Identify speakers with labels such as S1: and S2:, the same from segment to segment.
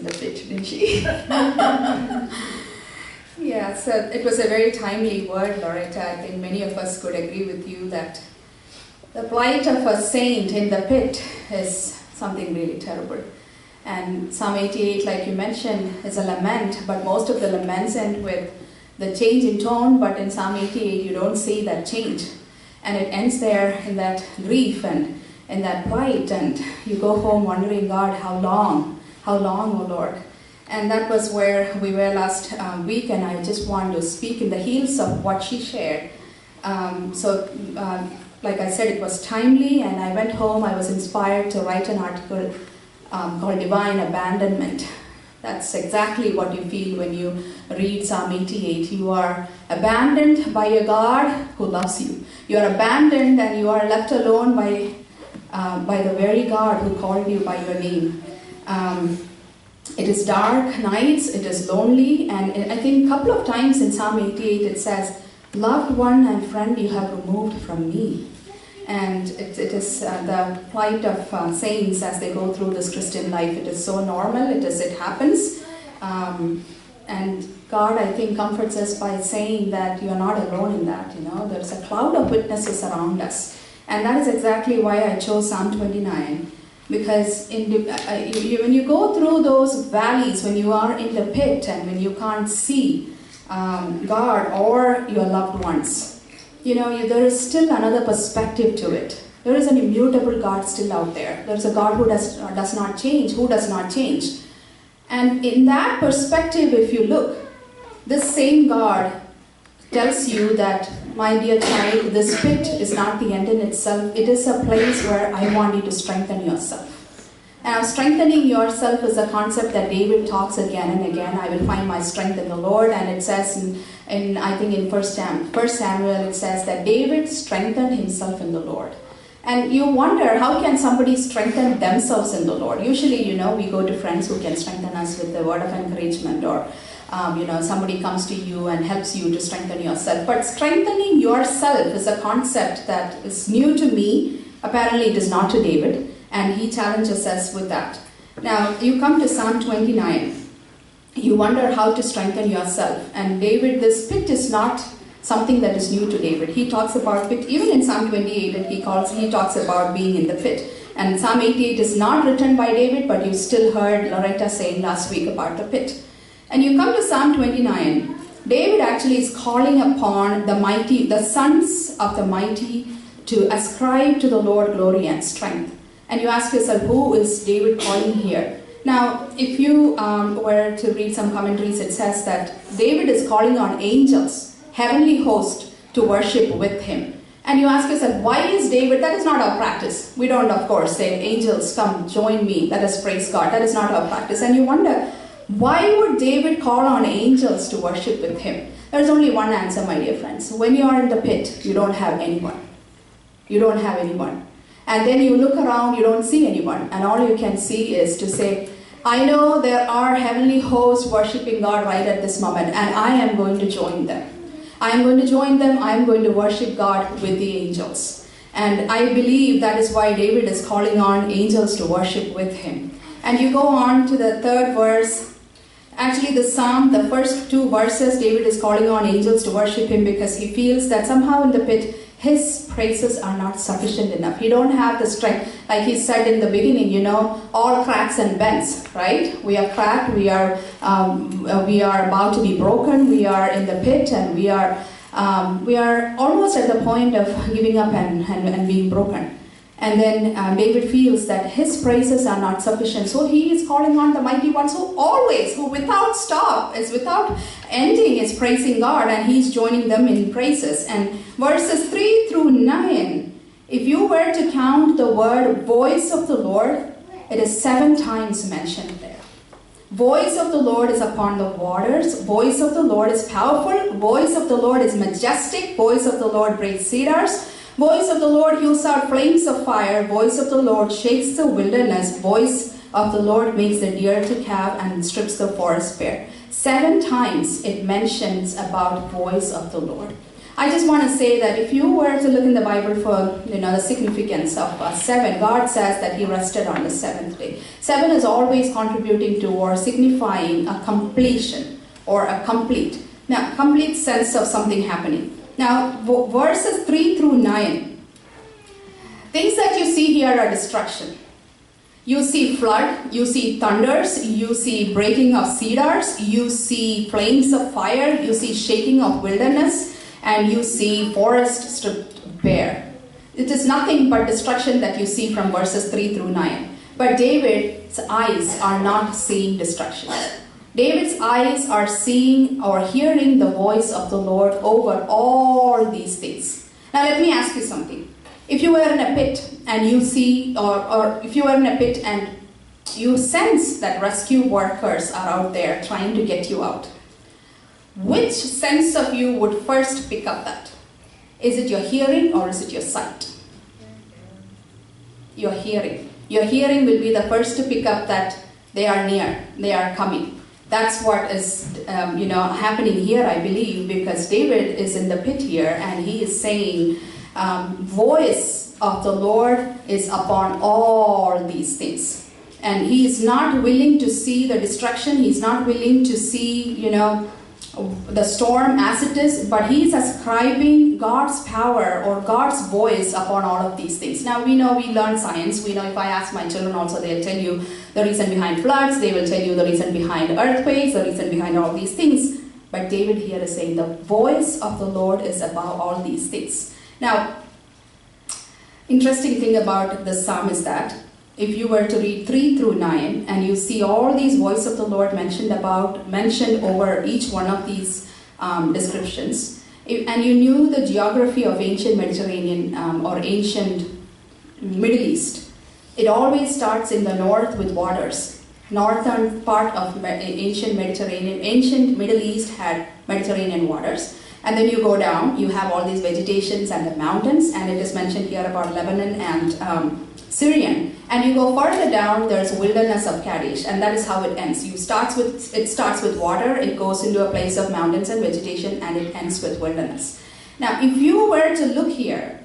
S1: the pit, didn't she? Yeah, so it was a very timely word, Loretta. I think many of us could agree with you that the plight of a saint in the pit is something really terrible. And Psalm 88, like you mentioned, is a lament, but most of the laments end with the change in tone, but in Psalm 88 you don't see that change. And it ends there in that grief and in that plight, and you go home wondering, God, how long, O Lord? And that was where we were last week, and I just want to speak in the heels of what she shared. Like I said, it was timely, and I went home, I was inspired to write an article called Divine Abandonment. That's exactly what you feel when you read Psalm 88. You are abandoned by a God who loves you. You are abandoned and you are left alone by the very God who called you by your name. It is dark nights, it is lonely, and I think a couple of times in Psalm 88 it says, loved one and friend you have removed from me. And it is the plight of saints as they go through this Christian life. It is so normal, it happens. And God, I think, comforts us by saying that you are not alone in that. There's a cloud of witnesses around us. And that is exactly why I chose Psalm 29. Because when you go through those valleys, when you are in the pit and when you can't see God or your loved ones, there is still another perspective to it. There is an immutable God still out there. There is a God who does not change. And in that perspective, if you look, this same God tells you that, my dear child, this pit is not the end in itself. It is a place where I want you to strengthen yourself. Now, strengthening yourself is a concept that David talks again and again. I will find my strength in the Lord. And it says in 1 Samuel, it says that David strengthened himself in the Lord. And you wonder, how can somebody strengthen themselves in the Lord? Usually, we go to friends who can strengthen us with the word of encouragement, or somebody comes to you and helps you to strengthen yourself. But strengthening yourself is a concept that is new to me. Apparently, it is not to David. And he challenges us with that. Now, you come to Psalm 29. You wonder how to strengthen yourself. And David, this pit is not something that is new to David. He talks about pit. Even in Psalm 28, he talks about being in the pit. And Psalm 88 is not written by David, but you still heard Loretta saying last week about the pit. And you come to Psalm 29. David actually is calling upon the sons of the mighty, to ascribe to the Lord glory and strength. And you ask yourself, who is David calling here? Now, if you were to read some commentaries, it says that David is calling on angels, heavenly host, to worship with him. And you ask yourself, why is David? That is not our practice. We don't, of course, say, angels, come, join me. Let us praise God. That is not our practice. And you wonder, why would David call on angels to worship with him? There's only one answer, my dear friends. When you are in the pit, you don't have anyone. You don't have anyone. And then you look around, you don't see anyone. And all you can see is to say, I know there are heavenly hosts worshiping God right at this moment, and I am going to join them. I am going to join them. I am going to worship God with the angels. And I believe that is why David is calling on angels to worship with him. And you go on to the third verse. Actually, the psalm, the first two verses, David is calling on angels to worship him because he feels that somehow in the pit, his praises are not sufficient enough. He don't have the strength. Like he said in the beginning, all cracks and bends, right? We are cracked. We are about to be broken. We are in the pit, and we are almost at the point of giving up and being broken. And then David feels that his praises are not sufficient. So he is calling on the mighty ones who without stop, without ending, is praising God, and he's joining them in praises. And verses 3 through 9, if you were to count the word voice of the Lord, it is 7 times mentioned there. Voice of the Lord is upon the waters. Voice of the Lord is powerful. Voice of the Lord is majestic. Voice of the Lord breaks cedars. Voice of the Lord hews out flames of fire. Voice of the Lord shakes the wilderness. Voice of the Lord makes the deer to calve and strips the forest bare. 7 times it mentions about voice of the Lord. I just want to say that if you were to look in the Bible for the significance of 7, God says that He rested on the 7th day. 7 is always contributing to or signifying a completion or a complete. Now, complete sense of something happening. Now, verses 3 through 9, things that you see here are destruction. You see flood, you see thunders, you see breaking of cedars, you see flames of fire, you see shaking of wilderness, and you see forest stripped bare. It is nothing but destruction that you see from verses 3 through 9. But David's eyes are not seeing destruction. David's eyes are seeing or hearing the voice of the Lord over all these things. Now let me ask you something. If you were in a pit and you see, or if you were in a pit and you sense that rescue workers are out there trying to get you out, which sense of you would first pick up that? Is it your hearing or is it your sight? Your hearing. Your hearing will be the first to pick up that they are near, they are coming. That's what is happening here, I believe, because David is in the pit here and he is saying, voice of the Lord is upon all these things. And he is not willing to see the destruction, he's not willing to see, the storm as it is, but he is ascribing God's power or God's voice upon all of these things. Now we learn science. We know if I ask my children also, they'll tell you the reason behind floods, they will tell you the reason behind earthquakes, the reason behind all these things. But David here is saying the voice of the Lord is above all these things. Now, interesting thing about this psalm is that if you were to read 3 through 9 and you see all these voice of the Lord mentioned over each one of these descriptions, and you knew the geography of ancient Mediterranean or ancient Middle East, it always starts in the north with waters. Northern part of ancient Middle East had Mediterranean waters. And then you go down, you have all these vegetations and the mountains, and it is mentioned here about Lebanon and Cherian. And you go further down, there's wilderness of Kadesh, and that is how it ends. It starts with water, it goes into a place of mountains and vegetation, and it ends with wilderness. Now, if you were to look here,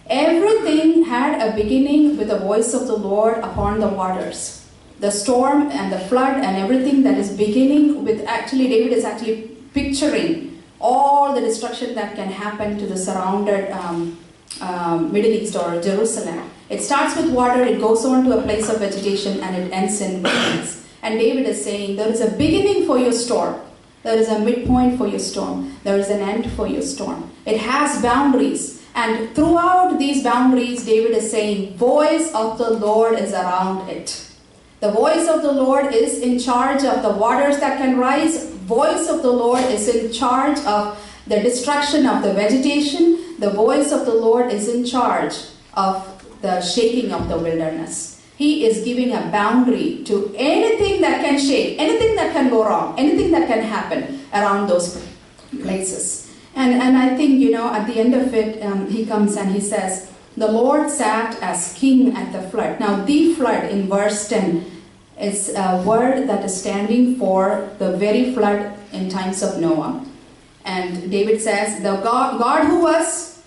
S1: everything had a beginning with the voice of the Lord upon the waters. The storm and the flood and everything that is beginning with, David is actually picturing all the destruction that can happen to the surrounded Middle East or Jerusalem. It starts with water, it goes on to a place of vegetation, and it ends in wilderness. And David is saying, there is a beginning for your storm. There is a midpoint for your storm. There is an end for your storm. It has boundaries. And throughout these boundaries, David is saying, voice of the Lord is around it. The voice of the Lord is in charge of the waters that can rise. Voice of the Lord is in charge of the destruction of the vegetation. The voice of the Lord is in charge of the shaking of the wilderness. He is giving a boundary to anything that can shake, anything that can go wrong, anything that can happen around those places. And I think, at the end of it, he comes and he says, the Lord sat as king at the flood. Now, the flood in verse 10 is a word that is standing for the very flood in times of Noah. And David says, the God who was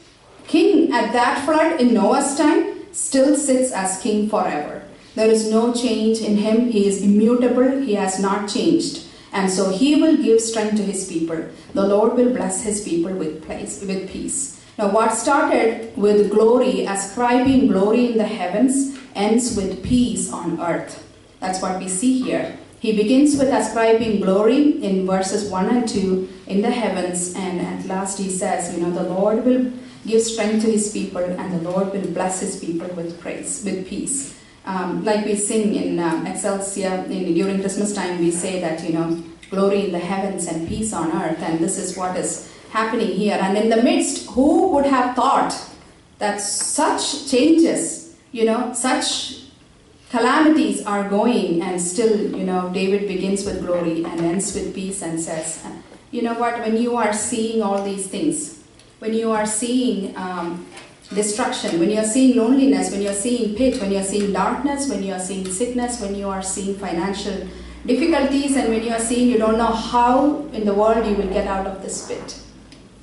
S1: king at that flood in Noah's time still sits as king forever. There is no change in him. He is immutable. He has not changed. And so he will give strength to his people. The Lord will bless his people with peace. Now what started with glory, ascribing glory in the heavens, ends with peace on earth. That's what we see here. He begins with ascribing glory in verses 1 and 2 in the heavens, and at last he says, the Lord will give strength to his people, and the Lord will bless his people with peace. Like we sing in Exhortation, during Christmas time, we say that, glory in the heavens and peace on earth, and this is what is happening here. And in the midst, who would have thought that such changes, such calamities are going, and still, David begins with glory and ends with peace and says, when you are seeing all these things, when you are seeing destruction, when you are seeing loneliness, when you are seeing pit, when you are seeing darkness, when you are seeing sickness, when you are seeing financial difficulties, and when you are seeing you don't know how in the world you will get out of this pit,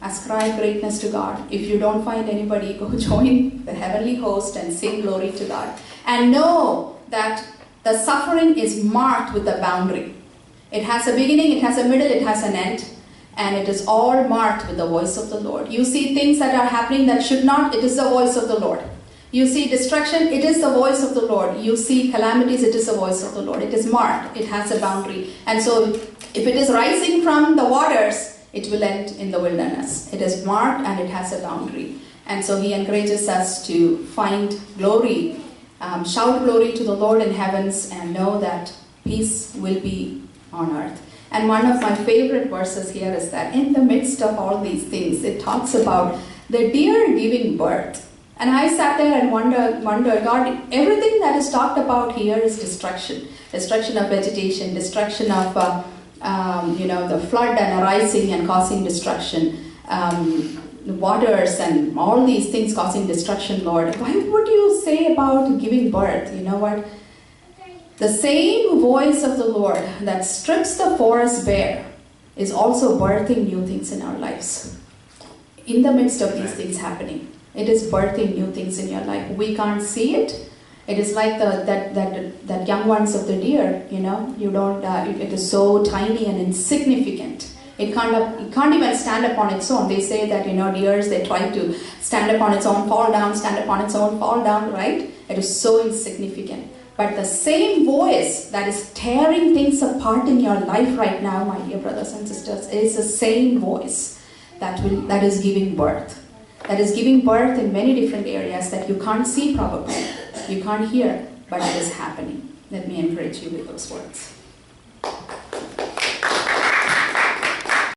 S1: Ascribe greatness to God. If you don't find anybody, go join the heavenly host and sing glory to God. And know that the suffering is marked with a boundary. It has a beginning, it has a middle, it has an end. And it is all marked with the voice of the Lord. You see things that are happening that should not, it is the voice of the Lord. You see destruction, it is the voice of the Lord. You see calamities, it is the voice of the Lord. It is marked, it has a boundary. And so if it is rising from the waters, it will end in the wilderness. It is marked and it has a boundary. And so he encourages us to find glory, shout glory to the Lord in heavens, and know that peace will be on earth. And one of my favorite verses here is that in the midst of all these things, it talks about the deer giving birth. And I sat there and wondered, God, everything that is talked about here is destruction. Destruction of vegetation, destruction of, the flood and arising and causing destruction. The waters and all these things causing destruction, Lord. Why would you say about giving birth? You know what? The same voice of the Lord that strips the forest bare is also birthing new things in our lives. In the midst of these things happening, it is birthing new things in your life. We can't see it. It is like that young ones of the deer. You don't. It is so tiny and insignificant. It can't even stand upon its own. They say that deers, they try to stand upon its own, fall down, stand upon its own, fall down. Right? It is so insignificant. But the same voice that is tearing things apart in your life right now, my dear brothers and sisters, is the same voice that is giving birth. That is giving birth in many different areas that you can't see probably. You can't hear, but it is happening. Let me encourage you with those words.